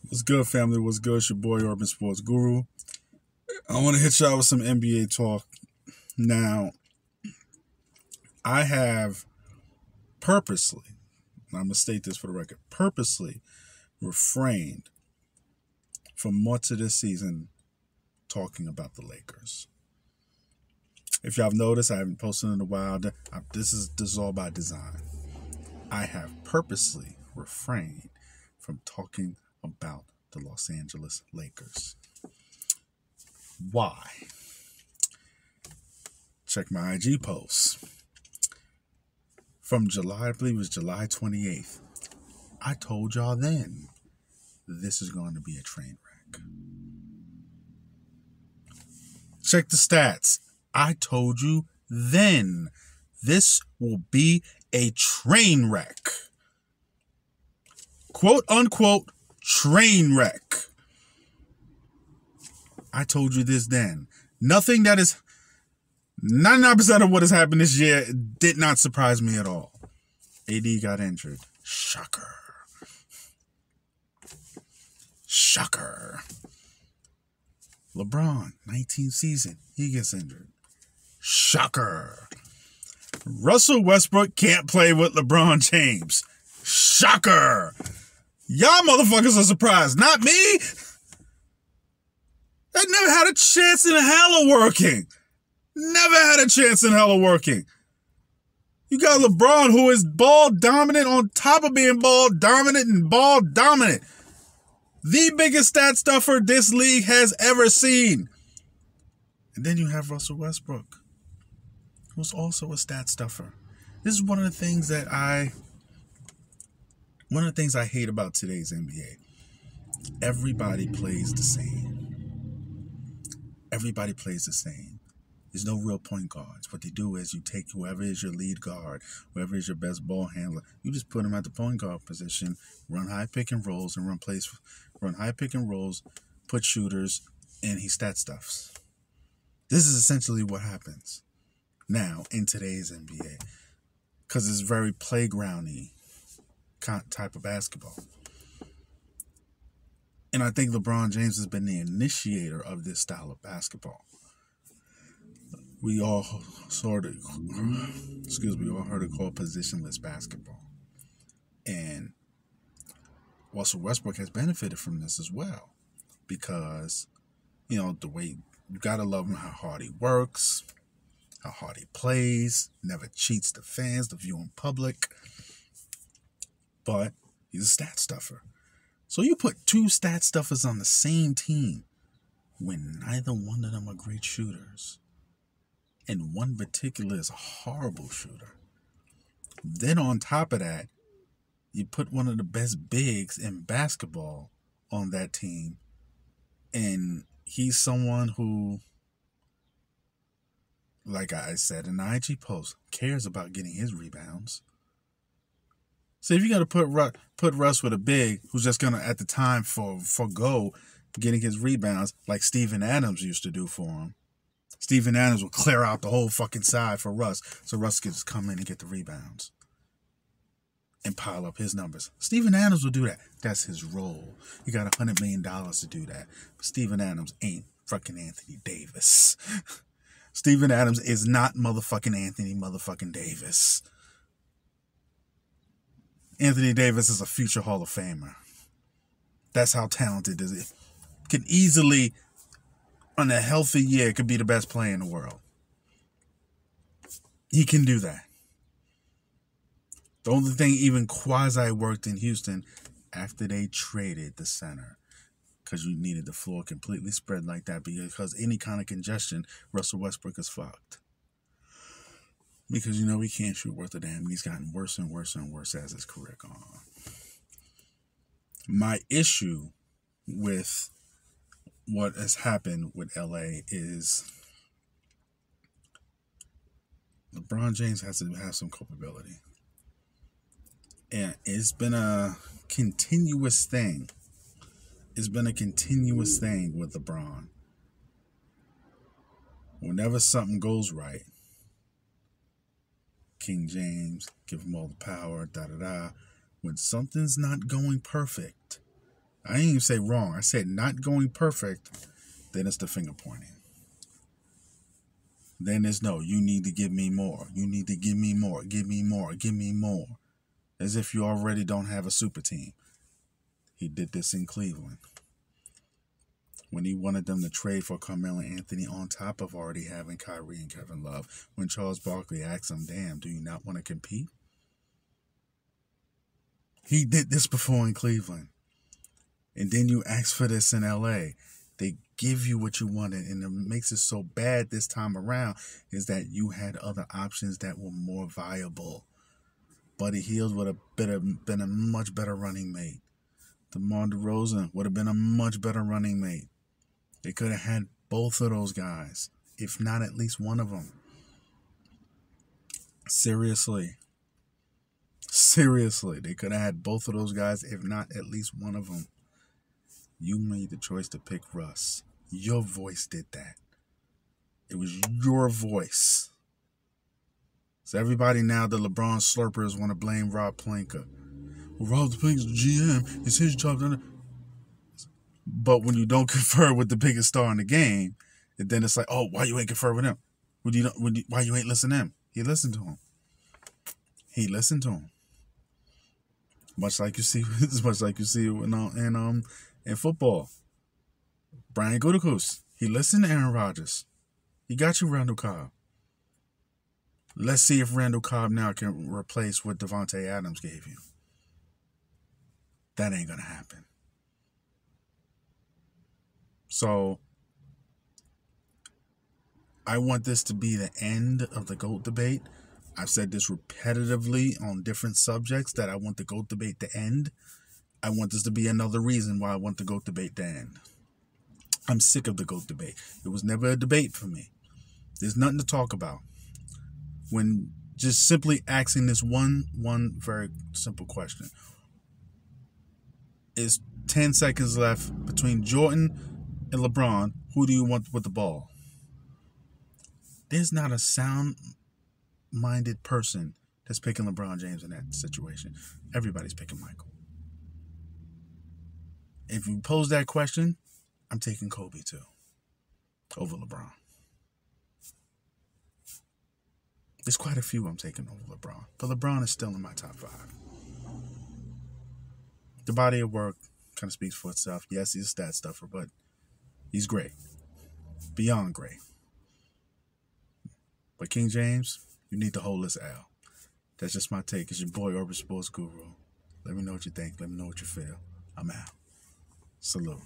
What's good, family? What's good? It's your boy, Urban Sports Guru. I want to hit y'all with some NBA talk. Now, I have purposely, and I'm going to state this for the record, purposely refrained from much of this season talking about the Lakers. If y'all have noticed, I haven't posted in a while. This is all by design. I have purposely refrained from talking about the Los Angeles Lakers. Why? Check my IG posts. From July, I believe it was July 28th. I told y'all then, this is going to be a train wreck. Check the stats. I told you then, this will be a train wreck. Quote unquote, train wreck. I told you this then. Nothing that is 99% of what has happened this year did not surprise me at all. AD got injured. Shocker. Shocker. LeBron, 19th season, he gets injured. Shocker. Russell Westbrook can't play with LeBron James. Shocker. Y'all motherfuckers are surprised. Not me. I never had a chance in hell of working. Never had a chance in hell of working. You got LeBron, who is ball dominant on top of being ball dominant and ball dominant. The biggest stat stuffer this league has ever seen. And then you have Russell Westbrook, who's also a stat stuffer. This is one of the things I hate about today's NBA. Everybody plays the same. Everybody plays the same. There's no real point guards. What they do is you take whoever is your lead guard, whoever is your best ball handler, you just put them at the point guard position, run high pick and rolls, and run high pick and rolls, put shooters, and he stat stuffs. This is essentially what happens now in today's NBA, because it's very playgroundy type of basketball. And I think LeBron James has been the initiator of this style of basketball. We all heard it called positionless basketball. And Russell Westbrook has benefited from this as well. Because, the way you got to love him, how hard he works, how hard he plays, never cheats the fans, the viewing public. But he's a stat stuffer. So you put two stat stuffers on the same team when neither one of them are great shooters. And one particular is a horrible shooter. Then on top of that, you put one of the best bigs in basketball on that team. And he's someone who, like I said in the IG post, cares about getting his rebounds. So if you got to put Russ with a big who's just going to, at the time, forgo getting his rebounds like Steven Adams used to do for him. Steven Adams will clear out the whole fucking side for Russ, so Russ can just come in and get the rebounds and pile up his numbers. Steven Adams will do that. That's his role. He got $100 million to do that. But Steven Adams ain't fucking Anthony Davis. Steven Adams is not motherfucking Anthony motherfucking Davis. Anthony Davis is a future Hall of Famer. That's how talented is it. Can easily, on a healthy year, could be the best player in the world. He can do that. The only thing even quasi worked in Houston after they traded the center, because you needed the floor completely spread like that, because any kind of congestion, Russell Westbrook is fucked. Because he can't shoot worth a damn, and he's gotten worse and worse and worse as his career gone on. My issue with what has happened with LA is LeBron James has to have some culpability. And it's been a continuous thing. It's been a continuous thing with LeBron. Whenever something goes right, King James, give him all the power, da-da-da. When something's not going perfect, I didn't even say wrong. I said not going perfect. Then it's the finger pointing. Then there's no, you need to give me more. You need to give me more. Give me more. Give me more. As if you already don't have a super team. He did this in Cleveland. When he wanted them to trade for Carmelo Anthony on top of already having Kyrie and Kevin Love. When Charles Barkley asked him, damn, do you not want to compete? He did this before in Cleveland. And then you ask for this in LA. They give you what you wanted, and it makes it so bad this time around is that you had other options that were more viable. Buddy Hield would have been a much better running mate. DeMar DeRozan would have been a much better running mate. They could have had both of those guys, if not at least one of them. Seriously, they could have had both of those guys, if not at least one of them. You made the choice to pick Russ. Your voice did that. It was your voice. So everybody now, the LeBron slurpers, want to blame Rob Pelinka. Well, Rob Pelinka's the GM. It's his job. But when you don't confer with the biggest star in the game, and then it's like, oh, why you ain't confer with him? Why you ain't listen to him? He listened to him. Much like you see in football. Brian Gutekunst, he listened to Aaron Rodgers. He got you Randall Cobb. Let's see if Randall Cobb now can replace what Devontae Adams gave you. That ain't going to happen. So, I want this to be the end of the GOAT debate. I've said this repetitively on different subjects that I want the GOAT debate to end. I want this to be another reason why I want the GOAT debate to end. I'm sick of the GOAT debate. It was never a debate for me. There's nothing to talk about. When just simply asking this one very simple question. Is 10 seconds left between Jordan and LeBron. Who do you want with the ball? There's not a sound-minded person that's picking LeBron James in that situation. Everybody's picking Michael. If you pose that question, I'm taking Kobe too, over LeBron. There's quite a few I'm taking over LeBron, but LeBron is still in my top 5. The body of work kind of speaks for itself. Yes, he's a stat stuffer, but he's great. Beyond great. But King James, you need to hold this L. That's just my take. It's your boy, Urban Sports Guru. Let me know what you think. Let me know what you feel. I'm out. Salute.